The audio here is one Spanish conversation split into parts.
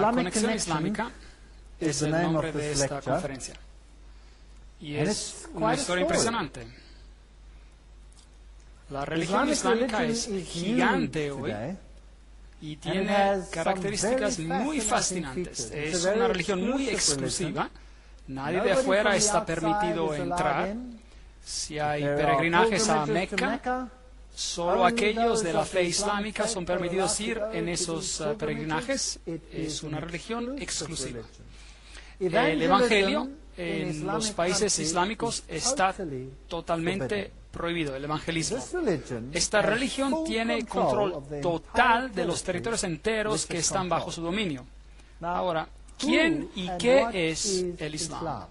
La conexión islámica es el nombre de esta conferencia. Y es una historia impresionante. La religión islámica es gigante hoy y tiene características muy fascinantes. Es una religión muy exclusiva. Nadie de afuera está permitido entrar. Si hay peregrinajes a Meca, solo aquellos de la fe islámica son permitidos ir en esos peregrinajes. Es una religión exclusiva. El Evangelio en los países islámicos está totalmente prohibido, el evangelismo. Esta religión tiene control total de los territorios enteros que están bajo su dominio. Ahora, ¿quién y qué es el Islam?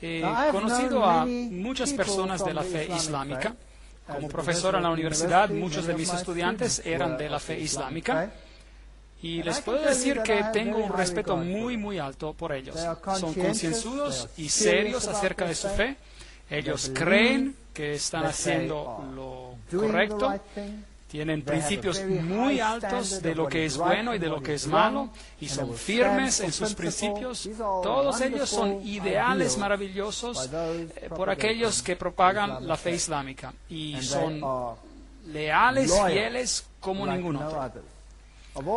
He conocido a muchas personas de la fe islámica. Como profesor en la universidad, muchos de mis estudiantes eran de la fe islámica. Y les puedo decir que tengo un respeto muy, muy alto por ellos. Son concienzudos y serios acerca de su fe. Ellos creen que están haciendo lo correcto. Tienen principios muy altos de lo que es bueno y de lo que es malo. Y son firmes en sus principios. Todos ellos son ideales maravillosos por aquellos que propagan la fe islámica. Y son leales, fieles como ningún otro.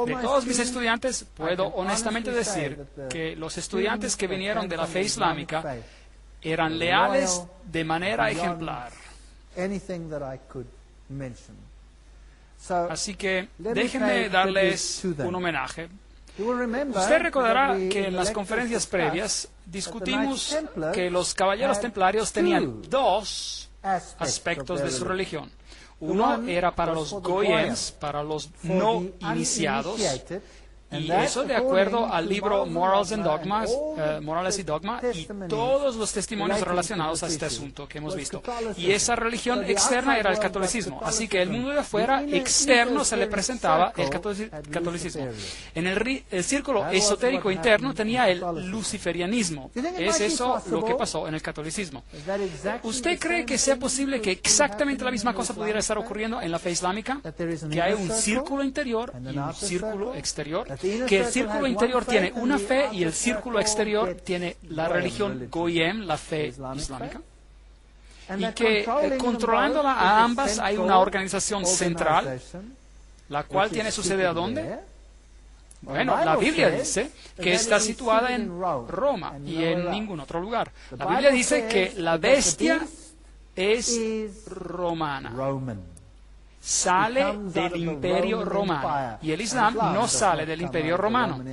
De todos mis estudiantes, puedo honestamente decir que los estudiantes que vinieron de la fe islámica eran leales de manera ejemplar. Así que déjenme darles un homenaje. Usted recordará que en las conferencias previas discutimos que los caballeros templarios tenían dos aspectos de su religión. Uno era para los goyems, para los no iniciados, y eso de acuerdo al libro Morales y Dogma y todos los testimonios relacionados a este asunto que hemos visto. Y esa religión externa era el catolicismo. Así que el mundo de afuera externo se le presentaba el catolicismo. En el círculo esotérico interno tenía el luciferianismo. Es eso lo que pasó en el catolicismo. ¿Usted cree que sea posible que exactamente la misma cosa pudiera estar ocurriendo en la fe islámica? Que hay un círculo interior y un círculo exterior. Que el círculo interior tiene una fe y el círculo exterior tiene la religión Goyem, la fe islámica. Y que controlándola a ambas hay una organización central, la cual tiene su sede ¿a dónde? Bueno, la Biblia dice que está situada en Roma y en ningún otro lugar. La Biblia dice que la bestia es romana. Sale del imperio romano y el Islam no sale del imperio romano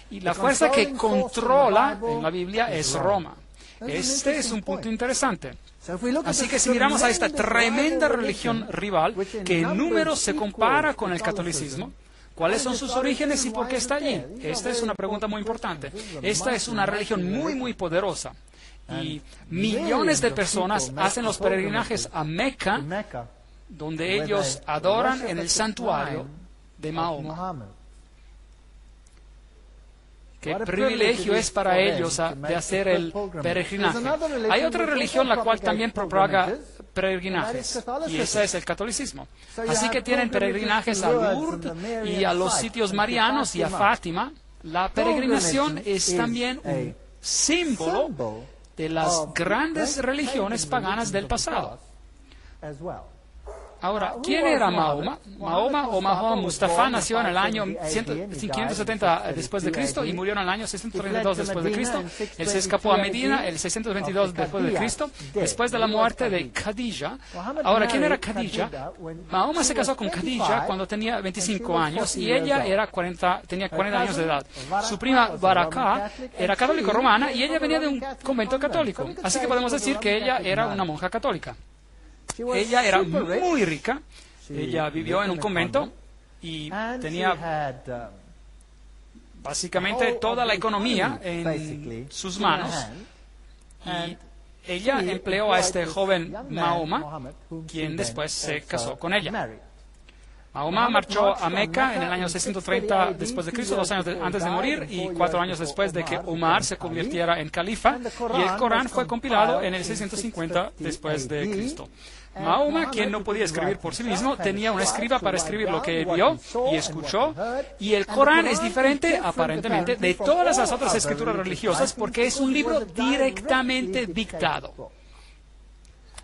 y la fuerza que controla en la Biblia es Roma. Este es un punto interesante. Así que si miramos a esta tremenda religión rival que en números se compara con el catolicismo, ¿Cuáles son sus orígenes y por qué está allí? Esta es una pregunta muy importante. Esta es una religión muy, muy poderosa. Y millones de personas hacen los peregrinajes a Meca, donde ellos adoran en el santuario de Mahoma. Qué privilegio es para ellos de hacer el peregrinaje. Hay otra religión la cual también propaga peregrinajes, y esa es el catolicismo. Así que tienen peregrinajes a Lourdes y a los sitios marianos y a Fátima. La peregrinación es también un símbolo de las grandes religiones paganas del pasado. Ahora, ¿quién era Mahoma? Mahoma o Mahoma Mustafa nació en el año 570 después de Cristo y murió en el año 632 después de Cristo. Él se escapó a Medina el 622 después de Cristo, después de la muerte de Khadija. Ahora, ¿quién era Khadija? Mahoma se casó con Khadija cuando tenía 25 años y ella tenía 40 años de edad. Su prima Baraka era católico romana y ella venía de un convento católico. Así que podemos decir que ella era una monja católica. Ella era muy rica, ella vivió en un convento y tenía básicamente toda la economía en sus manos. Y ella empleó a este joven Mahoma, quien después se casó con ella. Mahoma marchó a Meca en el año 630 después de Cristo, 2 años antes de morir y 4 años después de que Omar se convirtiera en califa, y el Corán fue compilado en el 650 después de Cristo. Mahoma, quien no podía escribir por sí mismo, tenía un escriba para escribir lo que vio y escuchó, y el Corán es diferente, aparentemente, de todas las otras escrituras religiosas porque es un libro directamente dictado.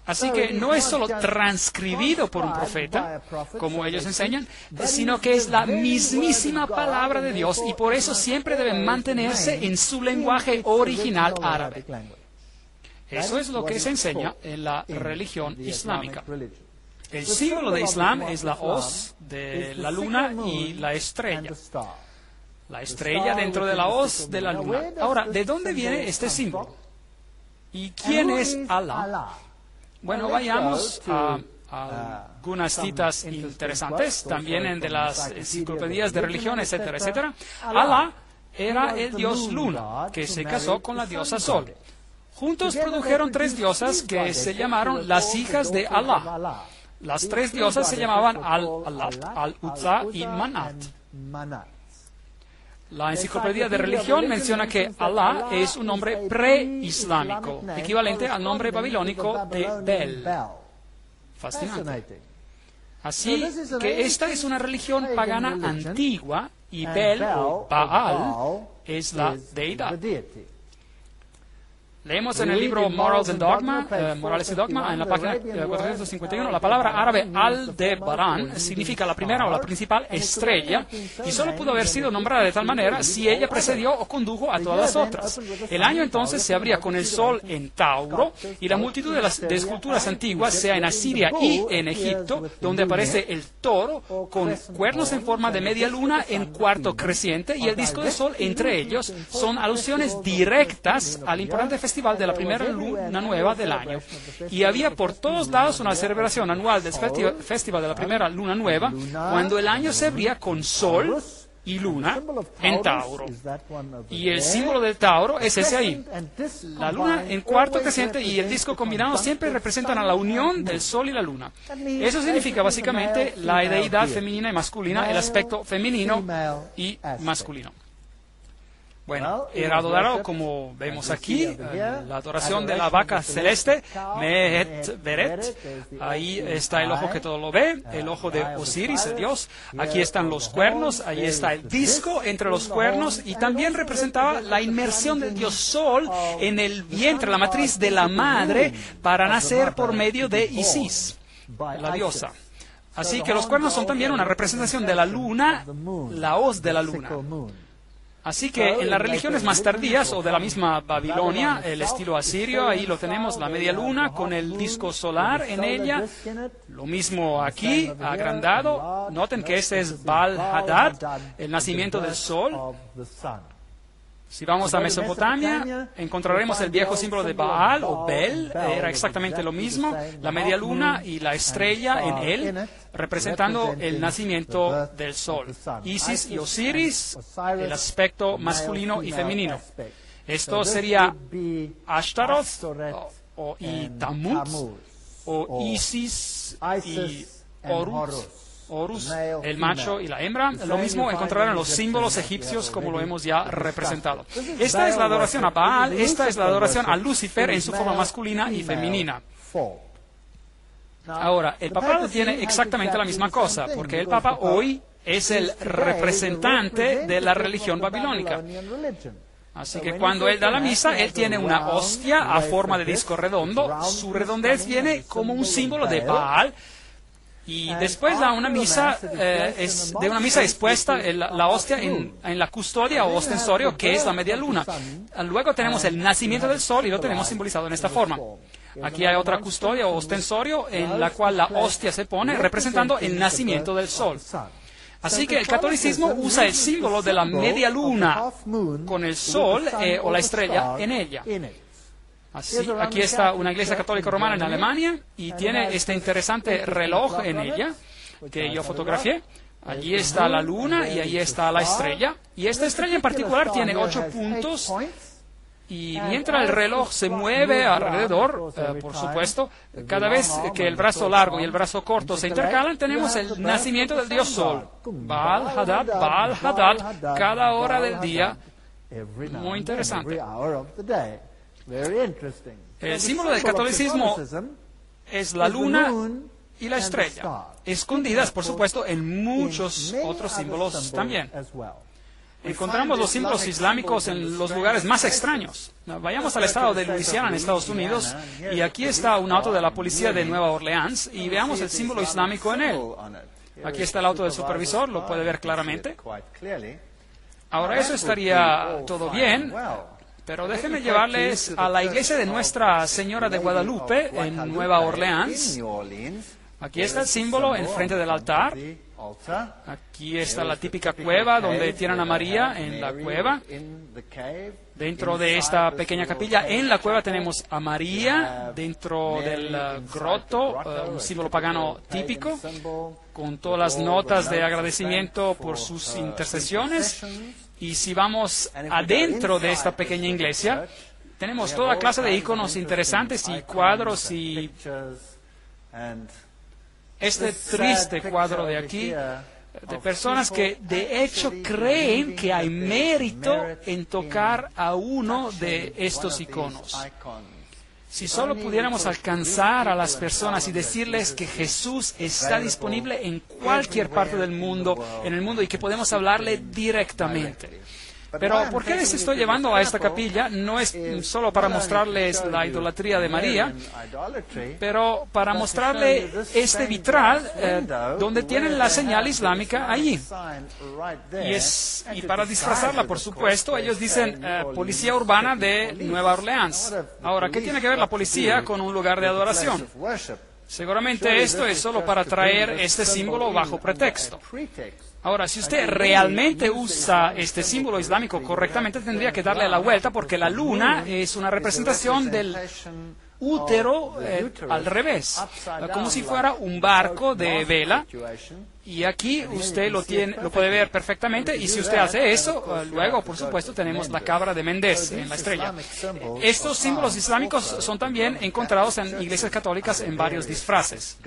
Así que no es solo transcribido por un profeta, como ellos enseñan, sino que es la mismísima palabra de Dios y por eso siempre debe mantenerse en su lenguaje original árabe. Eso es lo que se enseña en la religión islámica. El símbolo de Islam es la hoz de la luna y la estrella. La estrella dentro de la hoz de la luna. Ahora, ¿de dónde viene este símbolo? ¿Y quién es Allah? Bueno, vayamos a algunas citas interesantes, también de las enciclopedias de religión, etcétera, etcétera. Allah era el dios Luna, que se casó con la diosa Sol. Juntos produjeron 3 diosas que se llamaron las hijas de Allah. Las 3 diosas se llamaban Al-Allat, Al-Uzza y Manat. La enciclopedia de religión menciona que Allah es un nombre preislámico, equivalente al nombre babilónico de Bel. Fascinante. Así que esta es una religión pagana antigua y Bel o Baal es la deidad. Leemos en el libro Morals and Dogma, Morales y Dogma, en la página 451, la palabra árabe Aldebaran significa la primera o la principal estrella, y solo pudo haber sido nombrada de tal manera si ella precedió o condujo a todas las otras. El año entonces se abría con el sol en Tauro, y la multitud de las esculturas antiguas, sea en Asiria y en Egipto, donde aparece el toro con cuernos en forma de media luna en cuarto creciente, y el disco de sol entre ellos, son alusiones directas al importante festival de la primera luna nueva del año. Y había por todos lados una celebración anual del festival de la primera luna nueva, cuando el año se abría con sol y luna en Tauro. Y el símbolo del Tauro es ese ahí. La luna en cuarto creciente y el disco combinado siempre representan a la unión del sol y la luna. Eso significa básicamente la deidad femenina y masculina, el aspecto femenino y masculino. Bueno, era adorado, como vemos aquí, la adoración de la vaca celeste, Mehet Beret. Ahí está el ojo que todo lo ve, el ojo de Osiris, el dios. Aquí están los cuernos, ahí está el disco entre los cuernos, y también representaba la inmersión del dios Sol en el vientre, la matriz de la madre, para nacer por medio de Isis, la diosa. Así que los cuernos son también una representación de la luna, la hoz de la luna. Así que en las religiones más tardías, o de la misma Babilonia, el estilo asirio, ahí lo tenemos, la media luna con el disco solar en ella. Lo mismo aquí, agrandado. Noten que este es Baal Hadad, el nacimiento del sol. Si vamos a Mesopotamia, encontraremos el viejo símbolo de Baal o Bel, era exactamente lo mismo, la media luna y la estrella en él, representando el nacimiento del sol. Isis y Osiris, el aspecto masculino y femenino. Esto sería Ashtaroth y Tammuz, o Isis y Horus, el macho y la hembra. Lo mismo encontrarán en los símbolos egipcios, como lo hemos ya representado. Esta es la adoración a Baal, esta es la adoración a Lucifer en su forma masculina y femenina. Ahora, el papado tiene exactamente la misma cosa, porque el Papa hoy es el representante de la religión babilónica. Así que cuando él da la misa, él tiene una hostia a forma de disco redondo. Su redondez viene como un símbolo de Baal. Y después da una misa, de una misa expuesta la hostia en la custodia o ostensorio, que es la media luna. Luego tenemos el nacimiento del sol y lo tenemos simbolizado en esta forma. Aquí hay otra custodia o ostensorio en la cual la hostia se pone representando el nacimiento del sol. Así que el catolicismo usa el símbolo de la media luna con el sol o la estrella en ella. Así, aquí está una iglesia católica romana en Alemania y tiene este interesante reloj en ella que yo fotografié. Allí está la luna y allí está la estrella. Y esta estrella en particular tiene 8 puntos. Y mientras el reloj se mueve alrededor, por supuesto, cada vez que el brazo largo y el brazo corto se intercalan, tenemos el nacimiento del dios Sol. Baal Hadad, cada hora del día. Muy interesante. El símbolo del catolicismo es la luna y la estrella, escondidas, por supuesto, en muchos otros símbolos también. Encontramos los símbolos islámicos en los lugares más extraños. Vayamos al estado de Luisiana, en Estados Unidos, y aquí está un auto de la policía de Nueva Orleans, y veamos el símbolo islámico en él. Aquí está el auto del supervisor, lo puede ver claramente. Ahora, eso estaría todo bien, pero déjenme llevarles a la iglesia de Nuestra Señora de Guadalupe, en Nueva Orleans. Aquí está el símbolo enfrente del altar. Aquí está la típica cueva donde tienen a María en la cueva. Dentro de esta pequeña capilla, en la cueva tenemos a María dentro del groto, un símbolo pagano típico, con todas las notas de agradecimiento por sus intercesiones. Y si vamos adentro de esta pequeña iglesia, tenemos toda clase de iconos interesantes y cuadros y este triste cuadro de aquí, de personas que de hecho creen que hay mérito en tocar a uno de estos iconos. Si solo pudiéramos alcanzar a las personas y decirles que Jesús está disponible en cualquier parte del mundo, y que podemos hablarle directamente. Pero ¿por qué les estoy llevando a esta capilla? No es solo para mostrarles la idolatría de María, pero para mostrarle este vitral donde tienen la señal islámica allí. Y para disfrazarla, por supuesto, ellos dicen Policía Urbana de Nueva Orleans. Ahora, ¿qué tiene que ver la policía con un lugar de adoración? Seguramente esto es solo para traer este símbolo bajo pretexto. Ahora, si usted realmente usa este símbolo islámico correctamente, tendría que darle la vuelta, porque la luna es una representación del útero al revés, como si fuera un barco de vela. Y aquí usted lo puede ver perfectamente, y si usted hace eso, luego, por supuesto, tenemos la cabra de Méndez en la estrella. Estos símbolos islámicos son también encontrados en iglesias católicas en varios disfraces.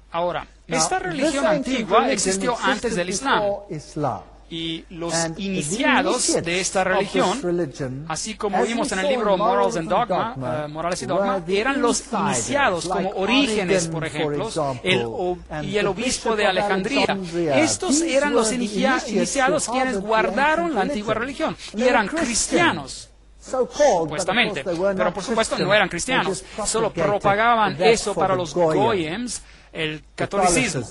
Ahora, esta religión antigua existió antes del Islam, y los iniciados de esta religión, así como vimos en el libro Morals and Dogma, Morales y Dogma, eran los iniciados, como Orígenes, por ejemplo, y el obispo de Alejandría. Estos eran los iniciados quienes guardaron la antigua religión, y eran cristianos. Supuestamente, pero por supuesto no eran cristianos, solo propagaban eso para los goyems, el catolicismo.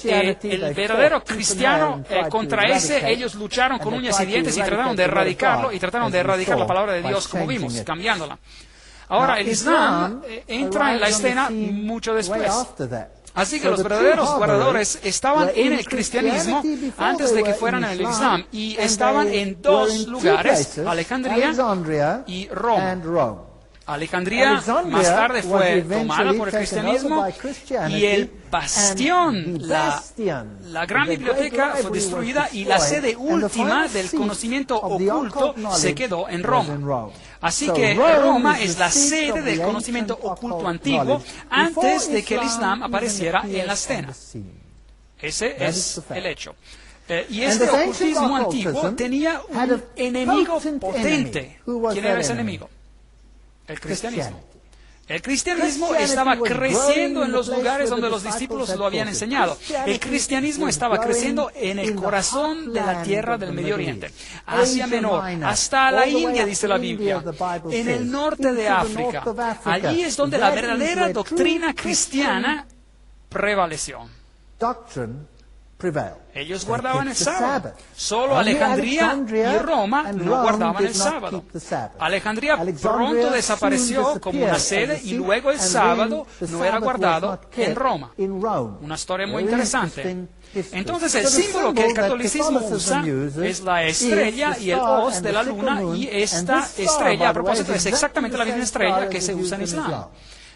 El verdadero cristiano, contra ese ellos lucharon con uñas y dientes y trataron de erradicarlo, y trataron de erradicar la palabra de Dios, como vimos, cambiándola. Ahora, el Islam entra en la escena mucho después. Así que los verdaderos guardadores estaban en el cristianismo antes de que fueran en el Islam, y estaban en dos lugares, Alejandría y Roma. Alejandría más tarde fue tomada por el cristianismo, y el bastión, la gran biblioteca, fue destruida, y la sede última del conocimiento oculto se quedó en Roma. Así que Roma es la sede del conocimiento oculto antiguo antes de que el Islam apareciera en la escena. Ese es el hecho. Y este ocultismo antiguo tenía un enemigo potente. ¿Quién era ese enemigo? El cristianismo. El cristianismo estaba creciendo en los lugares donde los discípulos lo habían enseñado. El cristianismo estaba creciendo en el corazón de la tierra del Medio Oriente, Asia Menor, hasta la India, dice la Biblia, en el norte de África. Allí es donde la verdadera doctrina cristiana prevaleció. Ellos guardaban el sábado. Solo Alejandría y Roma no guardaban el sábado. Alejandría pronto desapareció como una sede, y luego el sábado no era guardado en Roma. Una historia muy interesante. Entonces el símbolo que el catolicismo usa es la estrella y el hoz de la luna, y esta estrella, a propósito, es exactamente la misma estrella que se usa en Islam.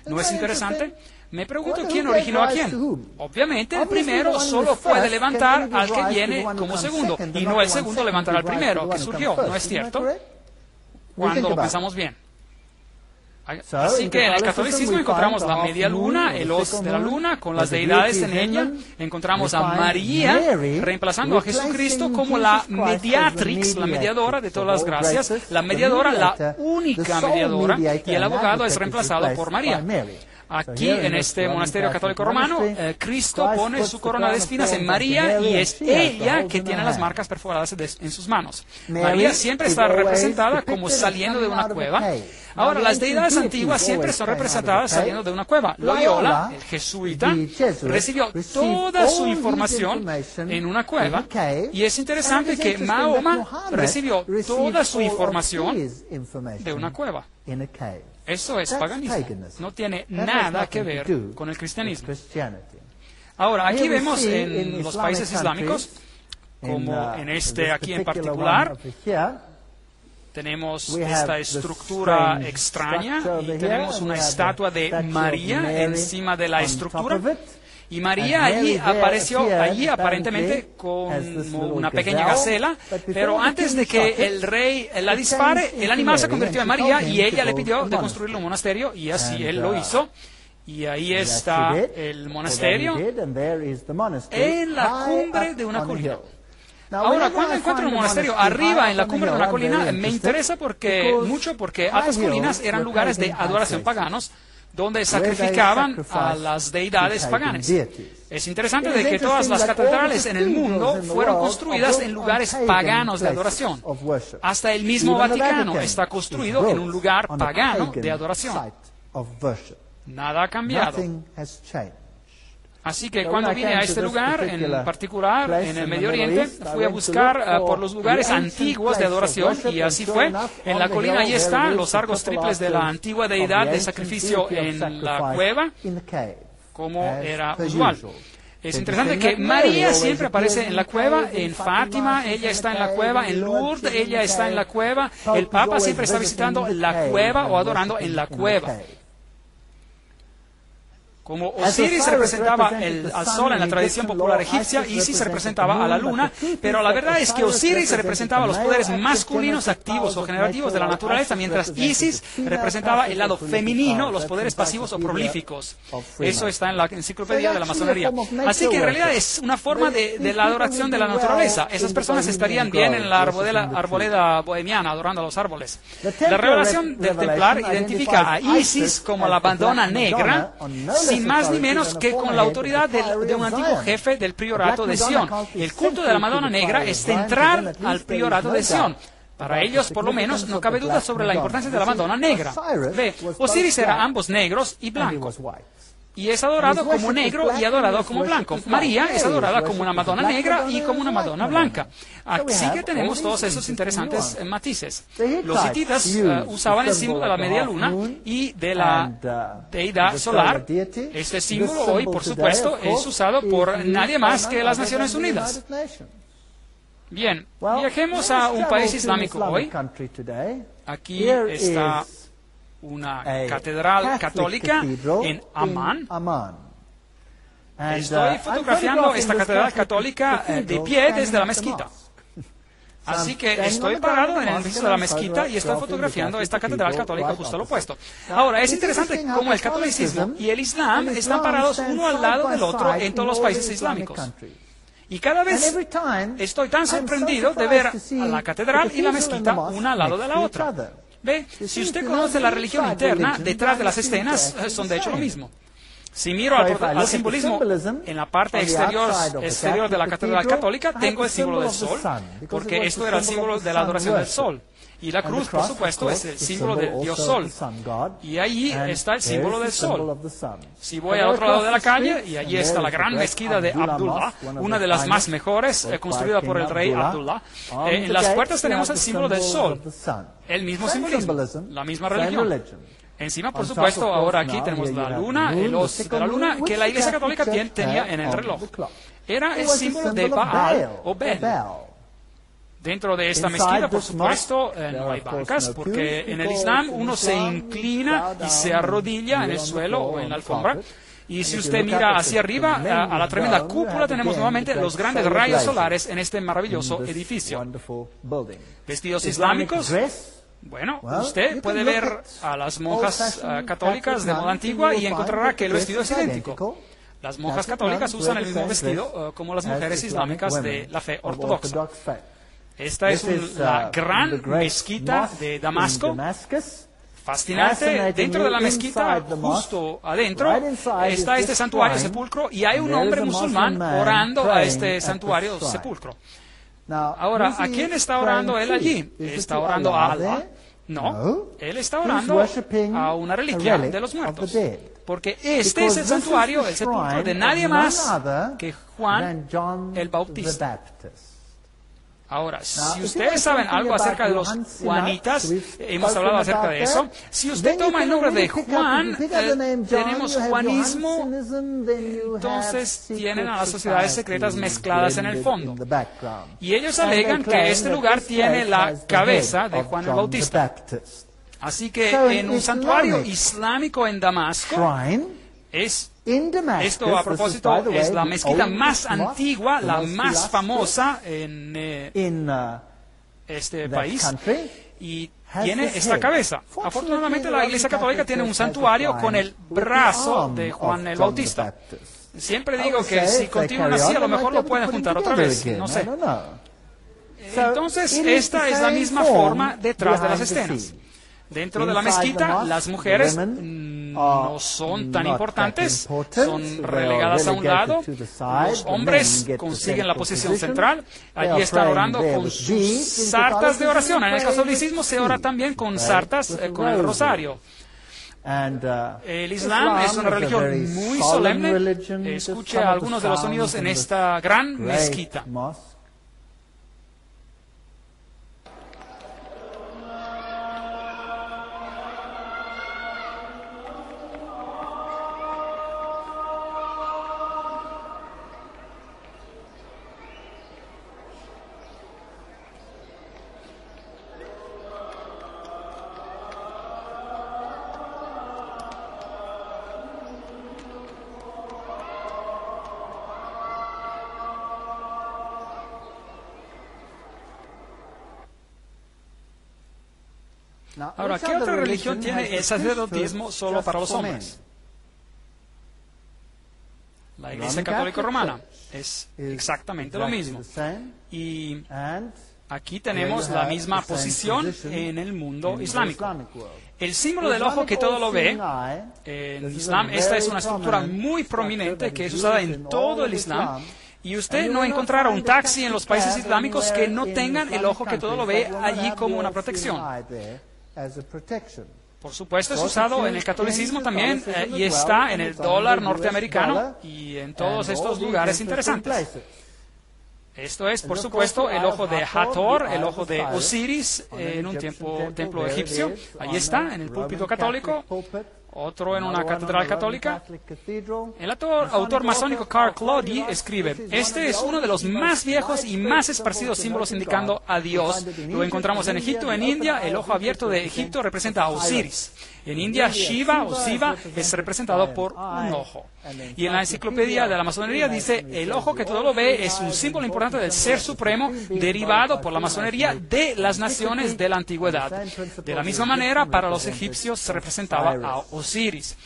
¿No es interesante? Me pregunto quién originó a quién. Obviamente el primero solo puede levantar al que viene como segundo, y no el segundo levantar al primero que surgió, ¿no es cierto? Cuando lo pensamos bien. Así que en el catolicismo encontramos la media luna, el hoz de la luna, con las deidades en ella. Encontramos a María reemplazando a Jesucristo como la mediatrix, la mediadora de todas las gracias, la mediadora, la única mediadora, y el abogado es reemplazado por María. Aquí, en este monasterio católico romano, Cristo pone su corona de espinas en María, y es ella que tiene las marcas perforadas en sus manos. María siempre está representada como saliendo de una cueva. Ahora, las deidades antiguas siempre son representadas saliendo de una cueva. Loyola, el jesuita, recibió toda su información en una cueva, y es interesante que Mahoma recibió toda su información de una cueva. Eso es paganismo. No tiene nada que ver con el cristianismo. Ahora, aquí vemos en los países islámicos, como en este aquí en particular, tenemos esta estructura extraña, y tenemos una estatua de María encima de la estructura. Y María allí apareció, aparentemente con una pequeña gacela, pero antes de que el rey la dispare, el animal se convirtió en María, y ella le pidió de construirle un monasterio, y así él lo hizo. Y ahí está el monasterio en la cumbre de una colina. Ahora, cuando encuentro un monasterio arriba en la cumbre de una colina, me interesa mucho porque altas colinas eran lugares de adoración paganos, donde sacrificaban a las deidades paganas. Es interesante de que todas las catedrales en el mundo fueron construidas en lugares paganos de adoración. Hasta el mismo Vaticano está construido en un lugar pagano de adoración. Nada ha cambiado. Así que cuando vine a este lugar, en particular, en el Medio Oriente, fui a buscar por los lugares antiguos de adoración, y así fue. En la colina ahí están los arcos triples de la antigua deidad de sacrificio en la cueva, como era usual. Es interesante que María siempre aparece en la cueva, en Fátima ella está en la cueva, en Lourdes ella está en la cueva, el Papa siempre está visitando la cueva o adorando en la cueva. Como Osiris representaba al sol en la tradición popular egipcia, Isis representaba a la luna, pero la verdad es que Osiris representaba los poderes masculinos activos o generativos de la naturaleza, mientras Isis representaba el lado femenino, los poderes pasivos o prolíficos. Eso está en la enciclopedia de la masonería. Así que en realidad es una forma de la adoración de la naturaleza. Esas personas estarían bien en la arboleda bohemiana, adorando a los árboles. La revelación del templar identifica a Isis como la Madonna Negra, sin más ni menos que con la autoridad de un antiguo jefe del priorato de Sion. El culto de la Madonna Negra es central al priorato de Sion. Para ellos, por lo menos, no cabe duda sobre la importancia de la Madonna Negra. Ve, Osiris era ambos negros y blancos. y es adorado como negro y adorado como blanco. María es adorada como una Madonna negra y como una Madonna blanca. Así que tenemos todos esos interesantes matices. Los hititas usaban el símbolo de la media luna y de la deidad solar. Este símbolo hoy, por supuesto, es usado por nadie más que las Naciones Unidas. Bien, viajemos a un país islámico hoy. Aquí está una catedral católica en Amán. Estoy fotografiando esta catedral católica de pie desde la mezquita. Así que estoy parado en el edificio de la mezquita y estoy fotografiando esta catedral católica justo al opuesto. Ahora, es interesante cómo el catolicismo y el islam están parados uno al lado del otro en todos los países islámicos. Y cada vez estoy tan sorprendido de ver a la catedral y la mezquita una al lado de la otra. ¿Ve? Si usted conoce la religión interna, detrás de las escenas son de hecho lo mismo. Si miro al simbolismo en la parte exterior de la catedral católica, tengo el símbolo del sol, porque esto era el símbolo de la adoración del sol. Y la cruz, por supuesto, es el símbolo del Dios Sol. Y allí está el símbolo del sol. Si voy a otro lado de la calle, y allí está la gran mezquita de Abdullah, una de las más mejores, construida por el rey Abdullah. En las puertas tenemos el símbolo del sol, el mismo simbolismo, la misma religión. Encima, por supuesto, ahora aquí tenemos la luna, el hoz de la luna, que la Iglesia Católica tenía en el reloj. Era el símbolo de Baal o Bel. Dentro de esta mezquita, por supuesto, no hay bancas, porque en el Islam uno se inclina y se arrodilla en el suelo o en la alfombra. Y si usted mira hacia arriba, a la tremenda cúpula, tenemos nuevamente los grandes rayos solares en este maravilloso edificio. Vestidos islámicos. Bueno, usted puede ver a las monjas católicas de moda antigua y encontrará que el vestido es idéntico. Las monjas católicas usan el mismo vestido como las mujeres islámicas de la fe ortodoxa. Esta es la gran mezquita de Damasco. Fascinante. Dentro de la mezquita, justo adentro, está este santuario sepulcro y hay un hombre musulmán orando a este santuario sepulcro. Ahora, ¿a quién está orando él allí? ¿Está orando a Allah? No, él está orando a una religión de los muertos. Porque este es el santuario, el sepulcro de nadie más que Juan el Bautista. Ahora, si ustedes saben algo acerca de los juanitas, hemos hablado acerca de eso. Si usted toma el nombre de Juan, tenemos juanismo, entonces tienen a las sociedades secretas mezcladas en el fondo. Y ellos alegan que este lugar tiene la cabeza de Juan el Bautista. Así que en un santuario islámico en Damasco, esto, a propósito, es la mezquita más antigua, la más famosa en este país, y tiene esta cabeza. Afortunadamente, la Iglesia Católica tiene un santuario con el brazo de Juan el Bautista. Siempre digo que si continúan así, a lo mejor lo pueden juntar otra vez, no sé. Entonces, esta es la misma forma detrás de las escenas. Dentro de la mezquita, las mujeres no son tan importantes, son relegadas a un lado. Los hombres consiguen la posición central. Allí están orando con sus sartas de oración. En el catolicismo se ora también con sartas, con el rosario. El Islam es una religión muy solemne. Escuche algunos de los sonidos en esta gran mezquita. Ahora, ¿qué otra religión tiene el sacerdotismo solo para los hombres? La Iglesia Católica Romana es exactamente lo mismo. Y aquí tenemos la misma posición en el mundo islámico. El símbolo del ojo que todo lo ve, en Islam, esta es una estructura muy prominente que es usada en todo el Islam. Y usted no encontrará un taxi en los países islámicos que no tengan el ojo que todo lo ve allí como una protección. Por supuesto, es usado en el catolicismo también y está en el dólar norteamericano y en todos estos lugares interesantes. Esto es, por supuesto, el ojo de Hathor, el ojo de Osiris en un templo egipcio. Ahí está, en el púlpito católico. Otro en una catedral católica. El autor masónico Carl Claudy escribe: este es uno de los más viejos y más esparcidos símbolos indicando a Dios. Lo encontramos en Egipto, en India. El ojo abierto de Egipto representa a Osiris. En India, Shiva o Siva es representado por un ojo. Y en la enciclopedia de la masonería dice: el ojo que todo lo ve es un símbolo importante del ser supremo derivado por la masonería de las naciones de la antigüedad. De la misma manera, para los egipcios se representaba a Osiris.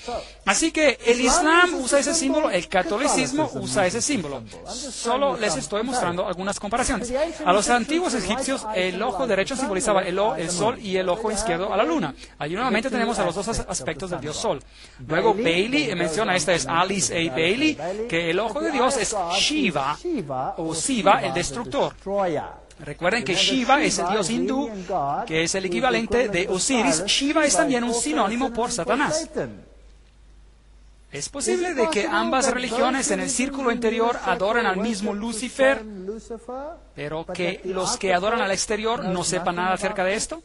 Así que el Islam usa ese símbolo, el catolicismo usa ese símbolo. Solo les estoy mostrando algunas comparaciones. A los antiguos egipcios, el ojo derecho simbolizaba el sol y el ojo izquierdo a la luna. Allí nuevamente tenemos a los dos aspectos del dios sol. Luego Bailey menciona, esta es Alice A. Bailey, que el ojo de Dios es Shiva o Siva, el destructor. Recuerden que Shiva es el dios hindú, que es el equivalente de Osiris. Shiva es también un sinónimo por Satanás. ¿Es posible de que ambas religiones en el círculo interior adoren al mismo Lucifer, pero que los que adoran al exterior no sepan nada acerca de esto?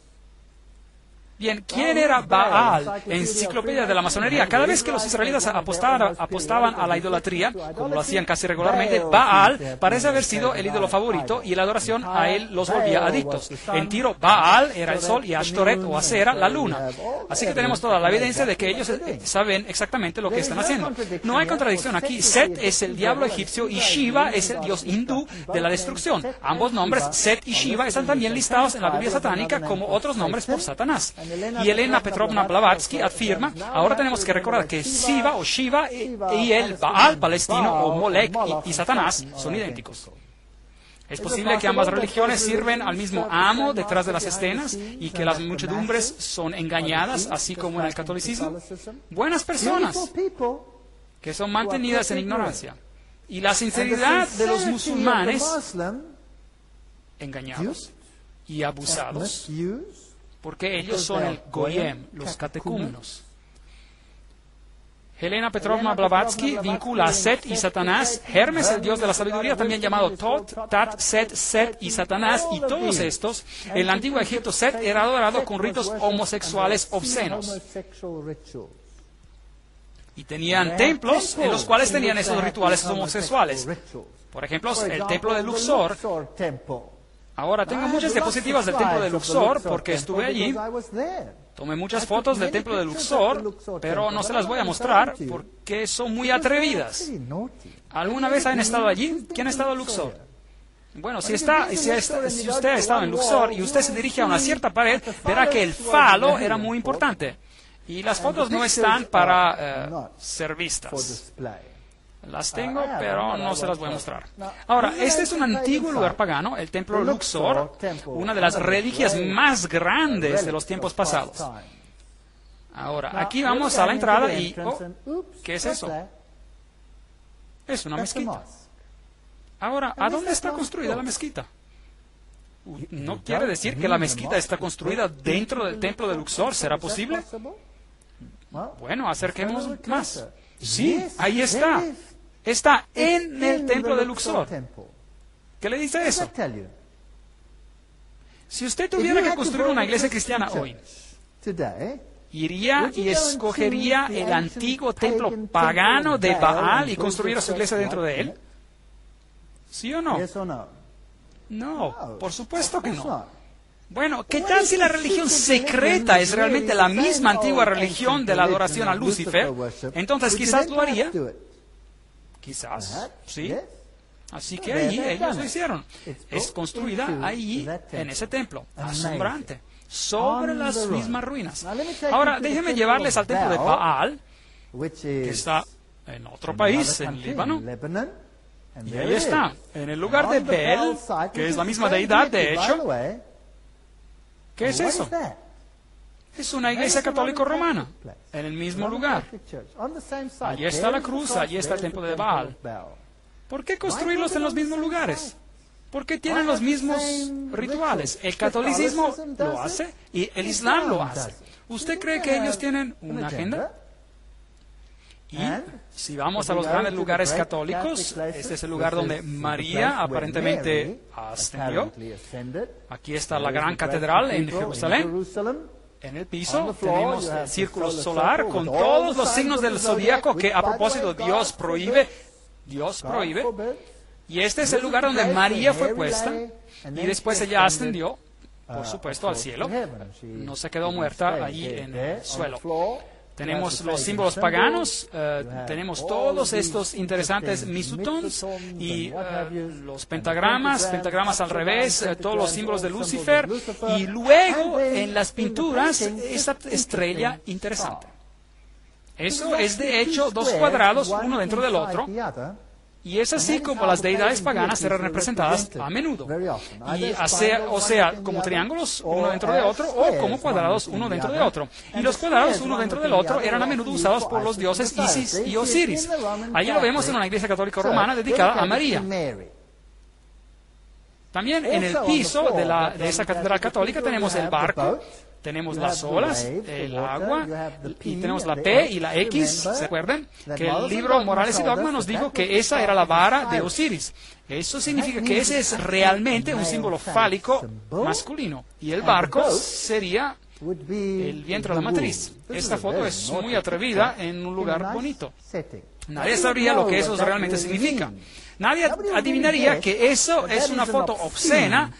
Bien, ¿quién era Baal? Enciclopedia de la masonería. Cada vez que los israelitas apostaban a la idolatría, como lo hacían casi regularmente, Baal parece haber sido el ídolo favorito y la adoración a él los volvía adictos. En Tiro, Baal era el sol y Ashtoret o Asera la luna. Así que tenemos toda la evidencia de que ellos saben exactamente lo que están haciendo. No hay contradicción aquí. Set es el diablo egipcio y Shiva es el dios hindú de la destrucción. Ambos nombres, Set y Shiva, están también listados en la Biblia satánica como otros nombres por Satanás. Y Elena Petrovna Blavatsky afirma: ahora tenemos que recordar que Siva o Shiva y el Baal palestino o Molech y Satanás son idénticos. Es posible que ambas religiones sirven al mismo amo detrás de las escenas y que las muchedumbres son engañadas, así como en el catolicismo. Buenas personas que son mantenidas en ignorancia. Y la sinceridad de los musulmanes engañados y abusados, porque ellos son el Goyim, los catecúmenos. Helena Petrovna Blavatsky vincula a Set y Satanás, Hermes, el dios de la sabiduría, también llamado Tot, Tat, Set y Satanás, y todos estos. En el antiguo Egipto, Set era adorado con ritos homosexuales obscenos. Y tenían templos en los cuales tenían esos rituales homosexuales. Por ejemplo, el templo de Luxor. Ahora, tengo muchas diapositivas del templo de Luxor porque estuve allí. Tomé muchas fotos del templo de Luxor, pero no se las voy a mostrar porque son muy atrevidas. ¿Alguna vez han estado allí? ¿Quién ha estado en Luxor? Bueno, si usted ha estado en Luxor y usted se dirige a una cierta pared, verá que el falo era muy importante. Y las fotos no están para ser vistas. Las tengo, pero no se las voy a mostrar. Ahora, este es un antiguo lugar pagano, el templo Luxor, una de las reliquias más grandes de los tiempos pasados. Ahora, aquí vamos a la entrada y... ¿qué es eso? Es una mezquita. Ahora, ¿a dónde está construida la mezquita? ¿No quiere decir que la mezquita está construida dentro del templo de Luxor? ¿Será posible? Bueno, acerquémonos más. Sí, ahí está. Está en el templo de Luxor. ¿Qué le dice eso? Si usted tuviera que construir una iglesia cristiana hoy, ¿iría y escogería el antiguo templo pagano de Baal y construiría su iglesia dentro de él? ¿Sí o no? No, por supuesto que no. Bueno, ¿qué tal si la religión secreta es realmente la misma antigua religión de la adoración a Lucifer? Entonces quizás lo haría. Quizás, ¿sí? Así que ahí ellos lo hicieron. Es construida ahí, en ese templo, asombrante, sobre las mismas ruinas. Ahora, déjenme llevarles al templo de Baal, que está en otro país, en Líbano. Y ahí está, en el lugar de Bel, que es la misma deidad, de hecho. ¿Qué es eso? Es una iglesia católico-romana, en el mismo lugar. Allí está la cruz, allí está el templo de Baal. ¿Por qué construirlos en los mismos lugares? Porque tienen los mismos rituales. El catolicismo lo hace y el Islam lo hace. ¿Usted cree que ellos tienen una agenda? Y si vamos a los grandes lugares católicos, este es el lugar donde María aparentemente ascendió. Aquí está la gran catedral en Jerusalén. En el piso tenemos el círculo solar con todos los signos del zodíaco que, a propósito, Dios prohíbe. Y este es el lugar donde María fue puesta. Y después ella ascendió, por supuesto, al cielo. No se quedó muerta allí en el suelo. Tenemos los símbolos paganos, tenemos todos estos interesantes misutons y los pentagramas al revés, todos los símbolos de Lucifer, y luego en las pinturas esta estrella interesante. Eso es de hecho dos cuadrados, uno dentro del otro. Y es así como las deidades paganas eran representadas a menudo. Y o sea, como triángulos uno dentro de otro o como cuadrados uno dentro de otro. Y los cuadrados uno dentro del otro eran a menudo usados por los dioses Isis y Osiris. Allí lo vemos en una iglesia católica romana dedicada a María. También en el piso de esa catedral católica tenemos el barco, tenemos las olas, el agua, y tenemos la P y la X. ¿Se acuerdan? Que el libro Morales y Dogma nos dijo que esa era la vara de Osiris. Eso significa que ese es realmente un símbolo fálico masculino. Y el barco sería el vientre de la matriz. Esta foto es muy atrevida en un lugar bonito. Nadie sabría lo que eso realmente significa. Nadie adivinaría que eso es una foto obscena,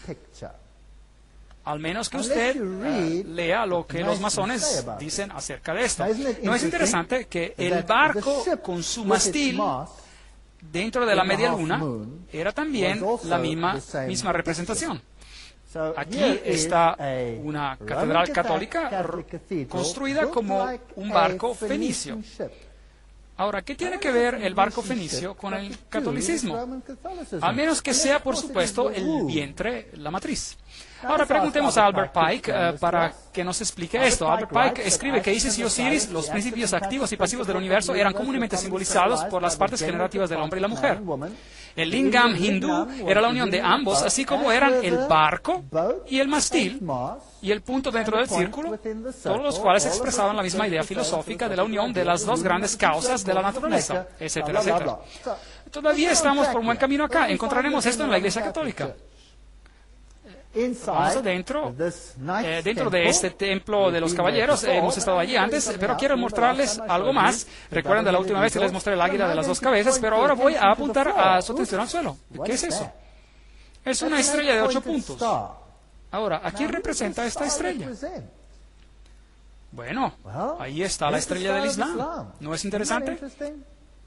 al menos que usted lea lo que los masones dicen acerca de esto. ¿No es interesante que el barco con su mástil dentro de la media luna era también la misma representación? Aquí está una catedral católica construida como un barco fenicio. Ahora, ¿qué tiene que ver el barco fenicio con el catolicismo? A menos que sea, por supuesto, el vientre, la matriz. Ahora preguntemos a Albert Pike para que nos explique esto. Albert Pike escribe que Isis y Osiris, los principios activos y pasivos del universo, eran comúnmente simbolizados por las partes generativas del hombre y la mujer. El lingam hindú era la unión de ambos, así como eran el barco y el mástil y el punto dentro del círculo, todos los cuales expresaban la misma idea filosófica de la unión de las dos grandes causas de la naturaleza, etcétera, etcétera. Todavía estamos por buen camino acá. Encontraremos esto en la Iglesia Católica. Vamos adentro, dentro de este templo de los caballeros. Hemos estado allí antes, pero quiero mostrarles algo más. Recuerdan de la última vez que les mostré el águila de las dos cabezas, pero ahora voy a apuntar a su atención al suelo. ¿Qué es eso? Es una estrella de 8 puntos. Ahora, ¿a quién representa esta estrella? Bueno, ahí está la estrella del Islam. ¿No es interesante?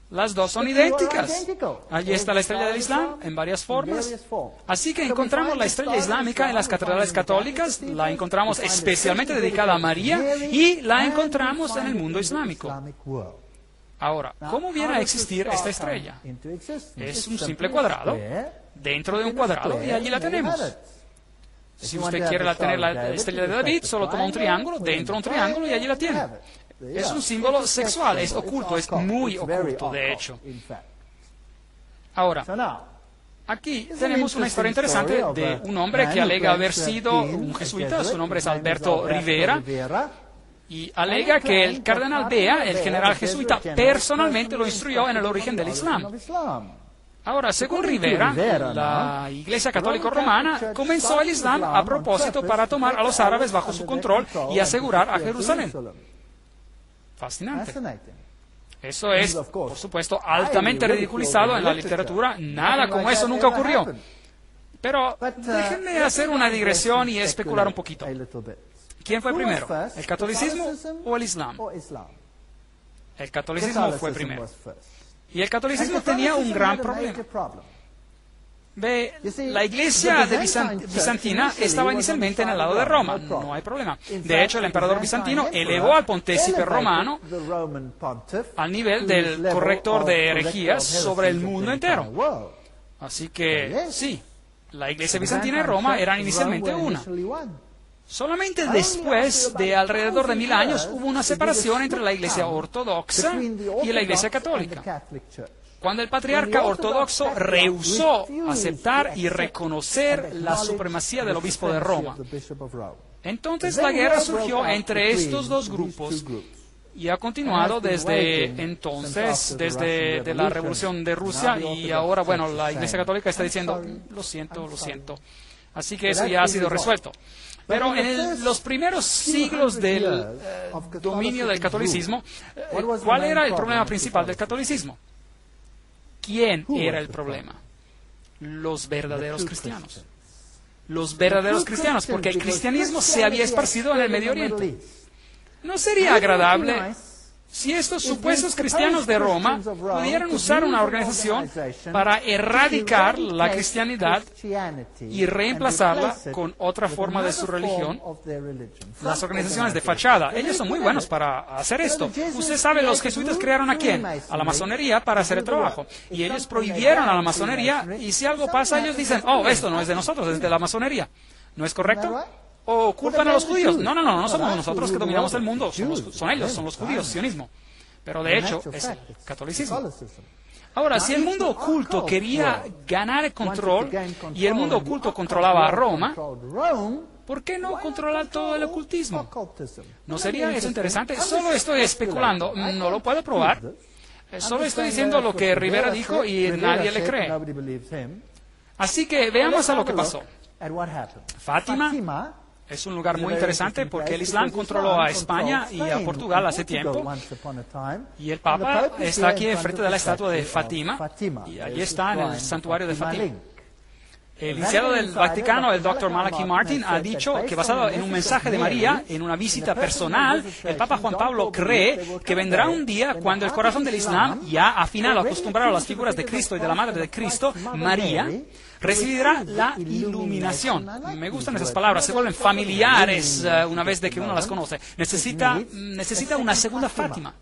Las dos son idénticas. Allí está la estrella del Islam en varias formas. Así que encontramos la estrella islámica en las catedrales católicas, la encontramos especialmente dedicada a María y la encontramos en el mundo islámico. Ahora, ¿cómo viene a existir esta estrella? Es un simple cuadrado dentro de un cuadrado y allí la tenemos. Si usted quiere tener la estrella de David, solo toma un triángulo, dentro de un triángulo y allí la tiene. Es un símbolo sexual, es oculto, es muy oculto, de hecho. Ahora, aquí tenemos una historia interesante de un hombre que alega haber sido un jesuita. Su nombre es Alberto Rivera. Y alega que el cardenal Bea, el general jesuita, personalmente lo instruyó en el origen del Islam. Ahora, según Rivera, la Iglesia Católica Romana comenzó el Islam a propósito para tomar a los árabes bajo su control y asegurar a Jerusalén. Fascinante. Eso es, por supuesto, altamente ridiculizado en la literatura. Nada como eso nunca ocurrió. Pero déjenme hacer una digresión y especular un poquito. ¿Quién fue primero? ¿El catolicismo o el Islam? El catolicismo fue primero. Y el catolicismo tenía un gran problema. Ve, la iglesia bizantina estaba inicialmente en el lado de Roma, no hay problema. De hecho, el emperador bizantino elevó al pontífice romano al nivel del corrector de herejías sobre el mundo entero. Así que, sí, la iglesia bizantina y Roma eran inicialmente una. Solamente después de alrededor de 1000 años hubo una separación entre la iglesia ortodoxa y la iglesia católica. cuando el patriarca ortodoxo rehusó aceptar y reconocer la supremacía del obispo de Roma. Entonces la guerra surgió entre estos dos grupos y ha continuado desde entonces, desde la Revolución de Rusia, y ahora, bueno, la Iglesia Católica está diciendo, lo siento. Así que eso ya ha sido resuelto. Pero en los primeros siglos del dominio del catolicismo, ¿cuál era el problema principal del catolicismo? ¿Quién era el problema? Los verdaderos cristianos. Los verdaderos cristianos, porque el cristianismo se había esparcido en el Medio Oriente. ¿No sería agradable si estos supuestos cristianos de Roma pudieran usar una organización para erradicar la cristianidad y reemplazarla con otra forma de su religión? Las organizaciones de fachada, ellos son muy buenos para hacer esto. Usted sabe, los jesuitas crearon ¿a quién? A la masonería para hacer el trabajo. Y ellos prohibieron a la masonería, y si algo pasa, ellos dicen, oh, esto no es de nosotros, es de la masonería. ¿No es correcto? ¿O culpan a los judíos? No somos nosotros que dominamos el mundo, son ellos, son los judíos, sionismo. Pero de hecho es el catolicismo. Ahora, si el mundo oculto quería ganar el control y el mundo oculto controlaba a Roma, ¿por qué no controlar todo el ocultismo? ¿No sería eso interesante? Solo estoy especulando, no lo puedo probar. Solo estoy diciendo lo que Rivera dijo y nadie le cree. Así que veamos a lo que pasó. Fátima es un lugar muy interesante porque el Islam controló a España y a Portugal hace tiempo. Y el Papa está aquí enfrente de la estatua de Fátima, y allí está en el santuario de Fátima. El licenciado del Vaticano, el Dr. Malachi Martin, ha dicho que basado en un mensaje de María, en una visita personal, el Papa Juan Pablo cree que vendrá un día cuando el corazón del Islam, ya afinado, acostumbrado a las figuras de Cristo y de la Madre de Cristo, María, recibirá la iluminación. Me gustan esas palabras, se vuelven familiares una vez de que uno las conoce. Necesita una segunda Fátima,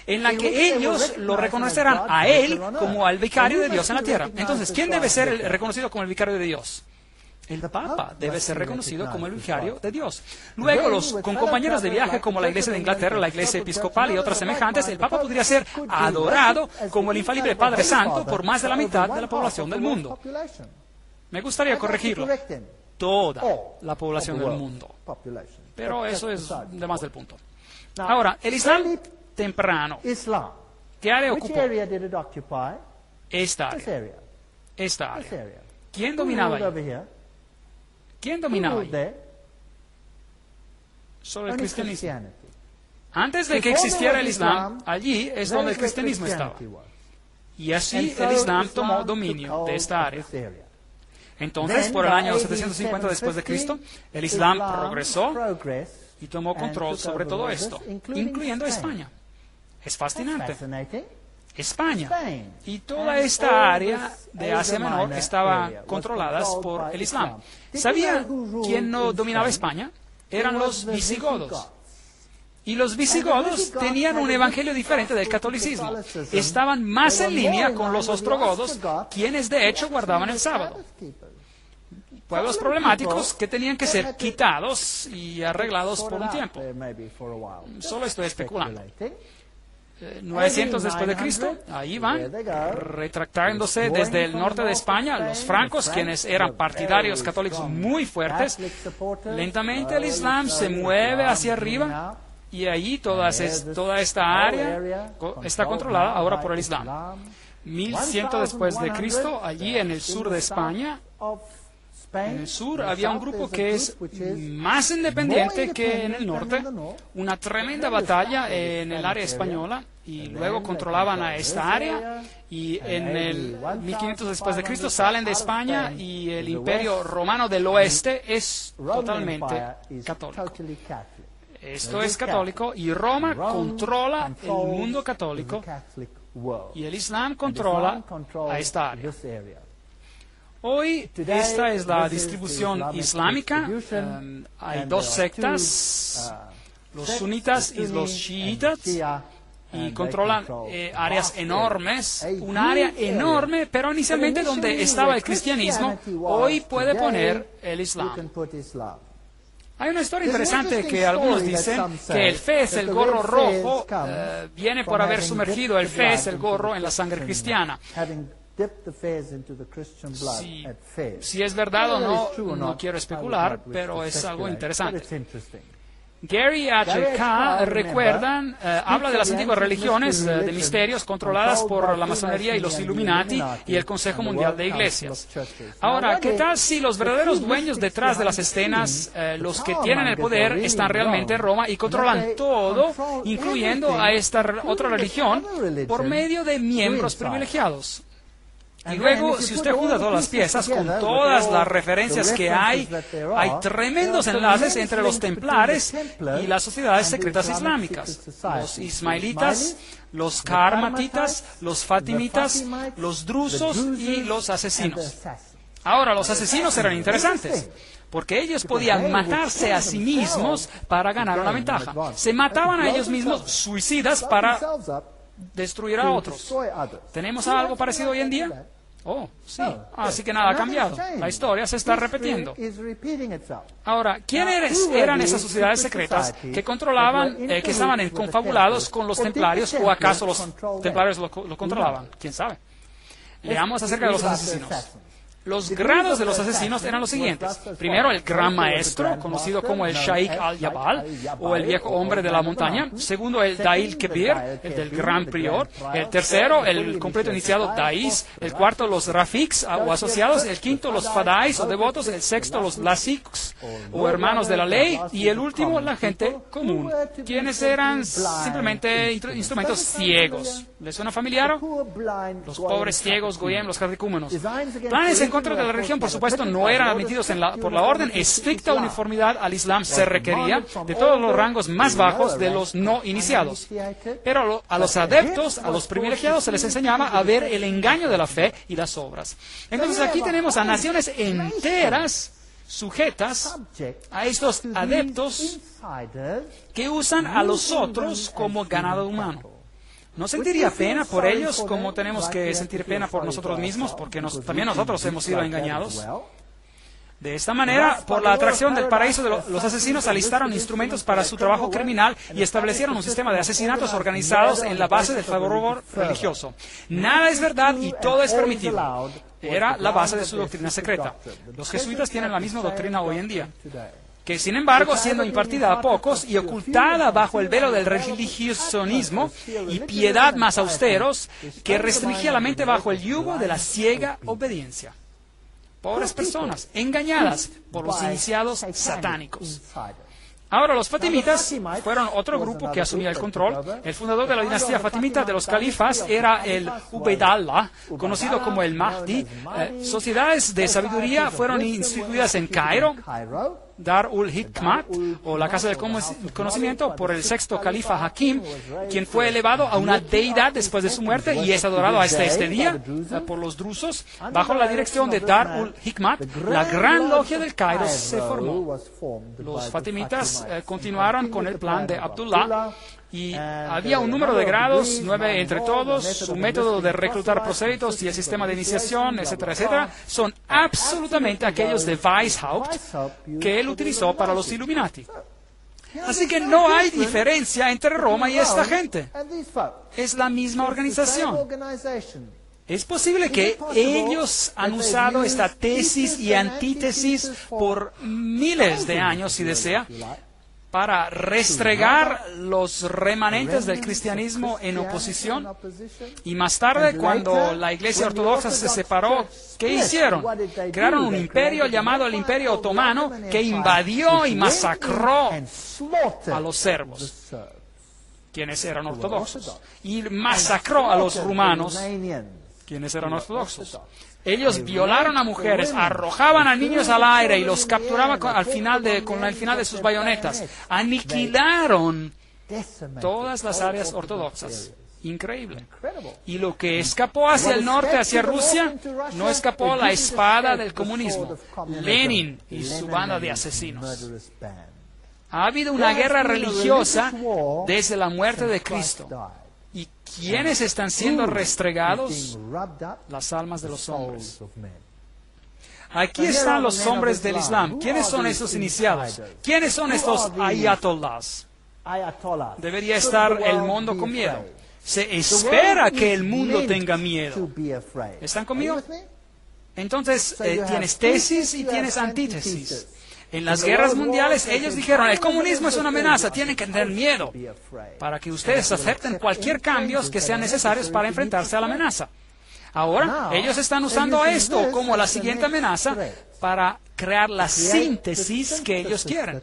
en la que ellos lo reconocerán a él como al vicario de Dios en la tierra. Entonces, ¿quién debe ser reconocido como el vicario de Dios? El Papa debe ser reconocido como el vicario de Dios. Luego, los compañeros de viaje, como la Iglesia de Inglaterra, la Iglesia Episcopal y otras semejantes, el Papa podría ser adorado como el infalible Padre Santo por más de la mitad de la población del mundo. Me gustaría corregirlo. Toda la población del mundo. Pero eso es de más del punto. Ahora, el Islam temprano. ¿Qué área ocupó? Esta área. ¿Quién dominaba ahí? ¿Quién dominaba ahí? Solo el cristianismo. Antes de que existiera el Islam, allí es donde el cristianismo estaba. Y así el Islam tomó dominio de esta área. Entonces, por el año 750 después de Cristo, el Islam progresó y tomó control sobre todo esto, incluyendo España. Es fascinante. España y toda esta área de Asia Menor estaban controladas por el Islam. ¿Sabía quién no dominaba España? Eran los visigodos. Y los visigodos tenían un evangelio diferente del catolicismo. Estaban más en línea con los ostrogodos, quienes de hecho guardaban el sábado. Pueblos problemáticos que tenían que ser quitados y arreglados por un tiempo. Solo estoy especulando. 900 después de Cristo, ahí van, retractándose desde el norte de España, los francos, quienes eran partidarios católicos muy fuertes. Lentamente el Islam se mueve hacia arriba y allí toda esta área está controlada ahora por el Islam. 1100 después de Cristo, allí en el sur de España, en el sur había un grupo que es más independiente que en el norte, una tremenda batalla en el área española, y luego controlaban a esta área, y en el 1500 después de Cristo salen de España y el Imperio Romano del Oeste es totalmente católico. Esto es católico y Roma controla el mundo católico y el Islam controla a esta área. Hoy esta es la distribución islámica. Hay dos sectas, los sunitas y los chiitas, y controlan áreas enormes. Un área enorme, pero inicialmente donde estaba el cristianismo, hoy puede poner el Islam. Hay una historia interesante que algunos dicen que el fez, el gorro rojo, viene por haber sumergido el fez, el gorro, en la sangre cristiana. Si es verdad o no, no quiero especular, pero es algo interesante. Gary H.K. recuerdan, habla de las antiguas religiones de misterios controladas por la masonería y los Illuminati y el Consejo Mundial de Iglesias. Ahora, ¿qué tal si los verdaderos dueños detrás de las escenas, los que tienen el poder, están realmente en Roma y controlan todo, incluyendo a esta otra religión, por medio de miembros privilegiados? Y luego, si usted junta todas las piezas, con todas las referencias que hay tremendos enlaces entre los templares y las sociedades secretas islámicas. Los ismailitas, los karmatitas, los fatimitas, los drusos y los asesinos. Ahora, los asesinos eran interesantes, porque ellos podían matarse a sí mismos para ganar una ventaja. Se mataban a ellos mismos, suicidas, para destruir a otros. ¿Tenemos algo parecido hoy en día? Oh, sí. Así que nada ha cambiado. La historia se está repitiendo. Ahora, ¿quiénes eran esas sociedades secretas que controlaban, que estaban confabulados con los templarios, o acaso los templarios lo controlaban? ¿Quién sabe? Leamos acerca de los asesinos. Los grados de los asesinos eran los siguientes. Primero, el gran maestro, conocido como el Shaykh al-Jabal, o el viejo hombre de la montaña. Segundo, el Dail Kebir, el del gran prior. El tercero, el completo iniciado Dais. El cuarto, los Rafiks, o asociados. El quinto, los Fadais, o devotos. El sexto, los Lasiks, o hermanos de la ley. Y el último, la gente común, quienes eran simplemente instrumentos ciegos. ¿Les suena familiar? Los pobres ciegos, goyim, los catecúmenos. Planes en contra de la religión, por supuesto, no eran admitidos por la orden. Estricta uniformidad al Islam se requería de todos los rangos más bajos de los no iniciados. Pero a los adeptos, a los privilegiados, se les enseñaba a ver el engaño de la fe y las obras. Entonces aquí tenemos a naciones enteras sujetas a estos adeptos que usan a los otros como ganado humano. ¿No sentiría pena por ellos como tenemos que sentir pena por nosotros mismos? Porque también nosotros hemos sido engañados. De esta manera, por la atracción del paraíso, los asesinos alistaron instrumentos para su trabajo criminal y establecieron un sistema de asesinatos organizados en la base del fervor religioso. Nada es verdad y todo es permitido. Era la base de su doctrina secreta. Los jesuitas tienen la misma doctrina hoy en día, que sin embargo, siendo impartida a pocos y ocultada bajo el velo del religionismo y piedad más austeros, que restringía la mente bajo el yugo de la ciega obediencia. Pobres personas, engañadas por los iniciados satánicos. Ahora, los fatimitas fueron otro grupo que asumía el control. El fundador de la dinastía fatimita de los califas era el Ubaydallah, conocido como el Mahdi. Sociedades de sabiduría fueron instituidas en Cairo, Dar ul-Hikmat, o la Casa del Conocimiento, por el sexto califa Hakim, quien fue elevado a una deidad después de su muerte y es adorado hasta este día por los drusos. Bajo la dirección de Dar ul-Hikmat, la gran logia del Cairo se formó. Los fatimitas continuaron con el plan de Abdullah, y había un número de grados, 9 entre todos. Su método de reclutar prosélitos y el sistema de iniciación, etcétera, etcétera, son absolutamente aquellos de Weishaupt que él utilizó para los Illuminati. Así que no hay diferencia entre Roma y esta gente. Es la misma organización. Es posible que ellos han usado esta tesis y antítesis por miles de años, si desea, para restregar los remanentes del cristianismo en oposición. Y más tarde, cuando la Iglesia Ortodoxa se separó, ¿qué hicieron? Crearon un imperio llamado el Imperio Otomano, que invadió y masacró a los serbos, quienes eran ortodoxos, y masacró a los rumanos, quienes eran ortodoxos. Ellos violaron a mujeres, arrojaban a niños al aire y los capturaban con el final de sus bayonetas. Aniquilaron todas las áreas ortodoxas. Increíble. Y lo que escapó hacia el norte, hacia Rusia, no escapó la espada del comunismo. Lenin y su banda de asesinos. Ha habido una guerra religiosa desde la muerte de Cristo. ¿Y quiénes están siendo restregados? Las almas de los hombres. Aquí están los hombres del Islam. ¿Quiénes son estos iniciados? ¿Quiénes son estos ayatollahs? Debería estar el mundo con miedo. Se espera que el mundo tenga miedo. ¿Están conmigo? Entonces, tienes tesis y tienes antítesis. En las guerras mundiales, ellos dijeron, el comunismo es una amenaza, tienen que tener miedo, para que ustedes acepten cualquier cambio que sean necesarios para enfrentarse a la amenaza. Ahora, ellos están usando esto como la siguiente amenaza para crear la síntesis que ellos quieren.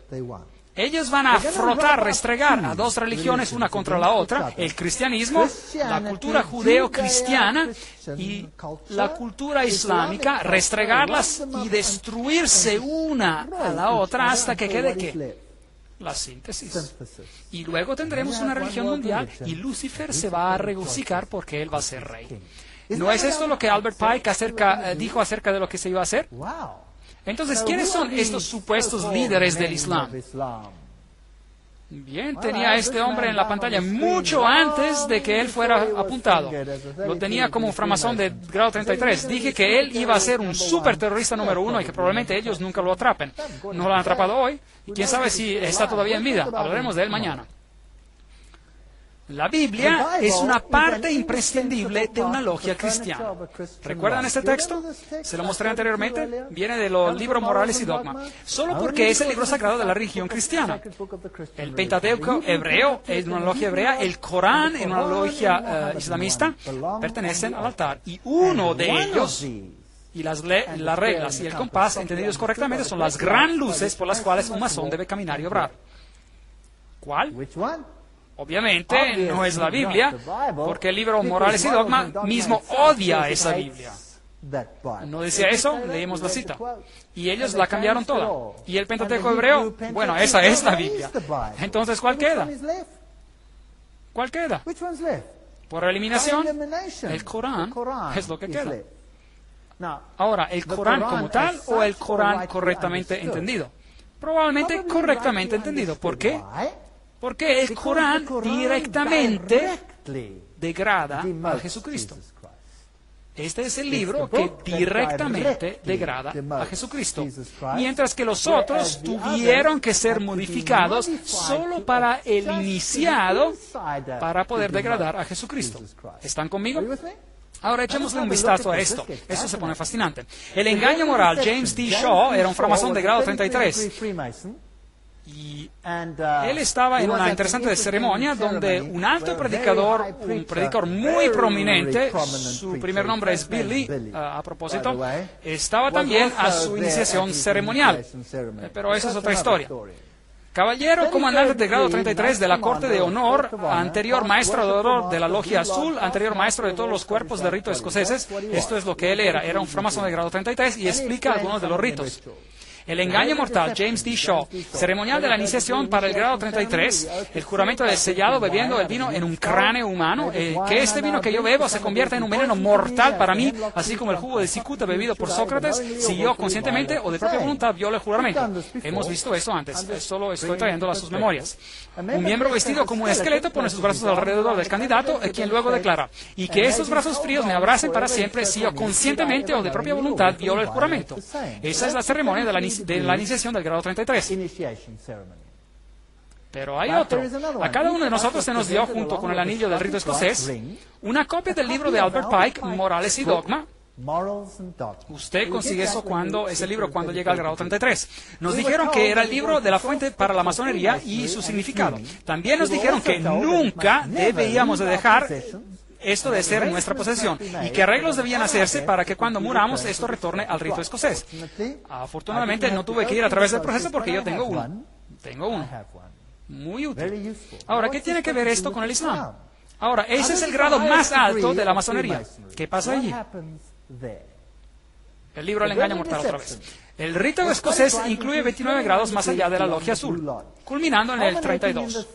Ellos van a frotar, restregar a dos religiones una contra la otra, el cristianismo, la cultura judeo-cristiana y la cultura islámica, restregarlas y destruirse una a la otra hasta que quede ¿qué? La síntesis. Y luego tendremos una religión mundial y Lucifer se va a regocijar porque él va a ser rey. ¿No es esto lo que Albert Pike dijo acerca de lo que se iba a hacer? Entonces, ¿quiénes son estos supuestos líderes del Islam? Bien, tenía este hombre en la pantalla mucho antes de que él fuera apuntado. Lo tenía como un framasón de grado 33. Dije que él iba a ser un super terrorista número 1 y que probablemente ellos nunca lo atrapen. No lo han atrapado hoy. Y quién sabe si está todavía en vida. Hablaremos de él mañana. La Biblia es una parte imprescindible de una logia cristiana. ¿Recuerdan este texto? Se lo mostré anteriormente. Viene de los libros Morales y Dogma. Solo porque es el libro sagrado de la religión cristiana. El Pentateuco hebreo es una logia hebrea. El Corán en una logia islamista pertenecen al altar. Y uno de ellos, y las reglas y el compás, entendidos correctamente, son las gran luces por las cuales un masón debe caminar y obrar. ¿Cuál? Obviamente no es la Biblia, porque el libro Morales y Dogma mismo odia esa Biblia. ¿No decía eso? Leímos la cita. Y ellos la cambiaron toda. ¿Y el Pentateuco hebreo? Bueno, esa es la Biblia. Entonces, ¿cuál queda? ¿Cuál queda? Por eliminación, el Corán es lo que queda. Ahora, ¿el Corán como tal o el Corán correctamente entendido? Probablemente correctamente entendido. ¿Por qué? Porque el Corán directamente degrada a Jesucristo. Este es el libro que directamente degrada a Jesucristo. Mientras que los otros tuvieron que ser modificados solo para el iniciado para poder degradar a Jesucristo. ¿Están conmigo? Ahora echémosle un vistazo a esto. Esto se pone fascinante. El engaño moral. James D. Shaw era un framasón de grado 33. Y él estaba en una interesante ceremonia donde un alto predicador, un predicador muy prominente, su primer nombre es Billy, a propósito, estaba también a su iniciación ceremonial. Pero esa es otra historia. Caballero comandante de grado 33 de la Corte de Honor, anterior maestro de honor de la Logia Azul, anterior maestro de todos los cuerpos de rito escoceses. Esto es lo que él era. Era un framasón de grado 33 y explica algunos de los ritos. El engaño mortal, James D. Shaw, ceremonial de la iniciación para el grado 33, el juramento del sellado bebiendo el vino en un cráneo humano, que este vino que yo bebo se convierta en un veneno mortal para mí, así como el jugo de cicuta bebido por Sócrates, si yo conscientemente o de propia voluntad viola el juramento. Hemos visto esto antes, solo estoy trayendo a sus memorias. Un miembro vestido como un esqueleto pone sus brazos alrededor del candidato, quien luego declara, y que estos brazos fríos me abracen para siempre si yo conscientemente o de propia voluntad viola el juramento. Esa es la ceremonia de la iniciación del grado 33. Pero hay otro. A cada uno de nosotros se nos dio, junto con el anillo del rito escocés, una copia del libro de Albert Pike, Morales y Dogma. Usted consigue eso ese libro cuando llega al grado 33. Nos dijeron que era el libro de la fuente para la masonería y su significado. También nos dijeron que nunca deberíamos de dejar esto de ser nuestra posesión, y que arreglos debían hacerse para que cuando muramos esto retorne al rito escocés. Afortunadamente no tuve que ir a través del proceso porque yo tengo uno. Muy útil. Ahora, ¿qué tiene que ver esto con el Islam? Ahora, ese es el grado más alto de la masonería. ¿Qué pasa allí? El libro El engaño mortal otra vez. El rito escocés incluye 29 grados más allá de la logia azul, culminando en el 32.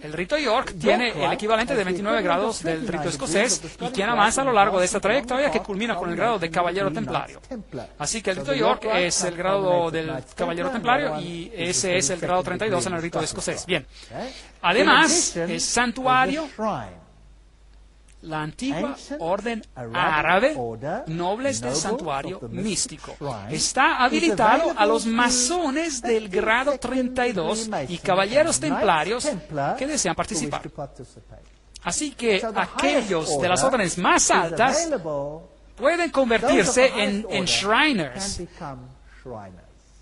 El rito York tiene el equivalente de 29 grados del rito escocés y quien avanza a lo largo de esta trayectoria que culmina con el grado de caballero templario. Así que el rito York es el grado del caballero templario y ese es el grado 32 en el rito escocés. Bien. Además, es santuario la antigua orden árabe, nobles del santuario místico. Está habilitado a los masones del grado 32 y caballeros templarios que desean participar. Así que aquellos de las órdenes más altas pueden convertirse en Shriners.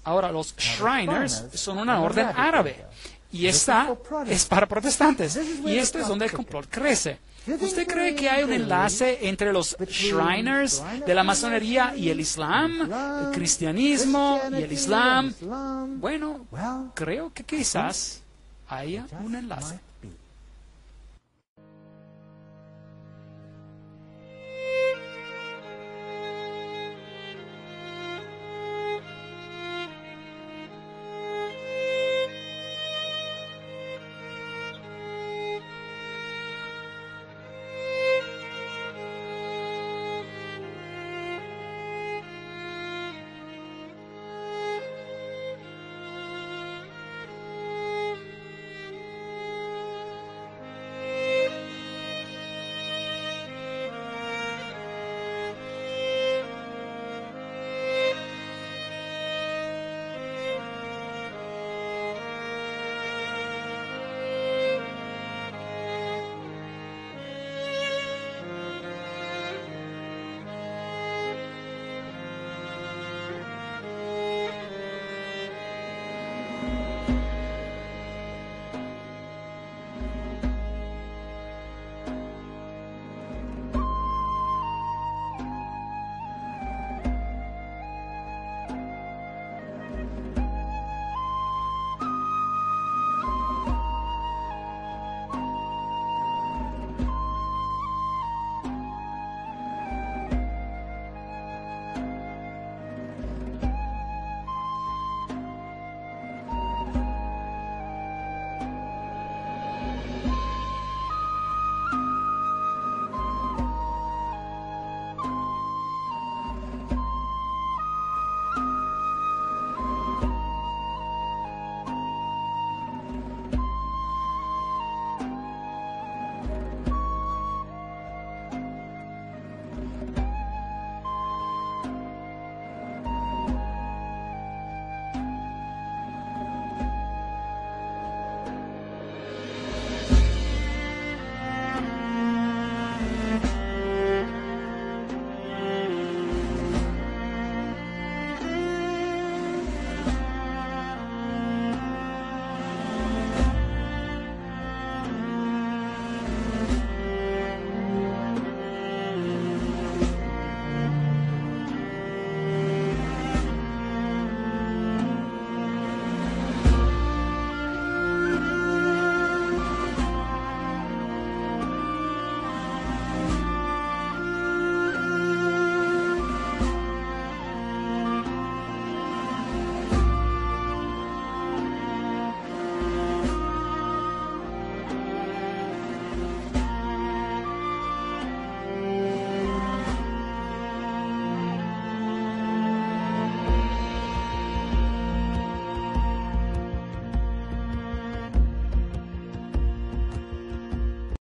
Ahora, los Shriners son una orden árabe. Y esta es para protestantes. Y esto es donde el complot crece. ¿Usted cree que hay un enlace entre los Shriners de la masonería y el Islam, el cristianismo y el Islam? Bueno, creo que quizás haya un enlace.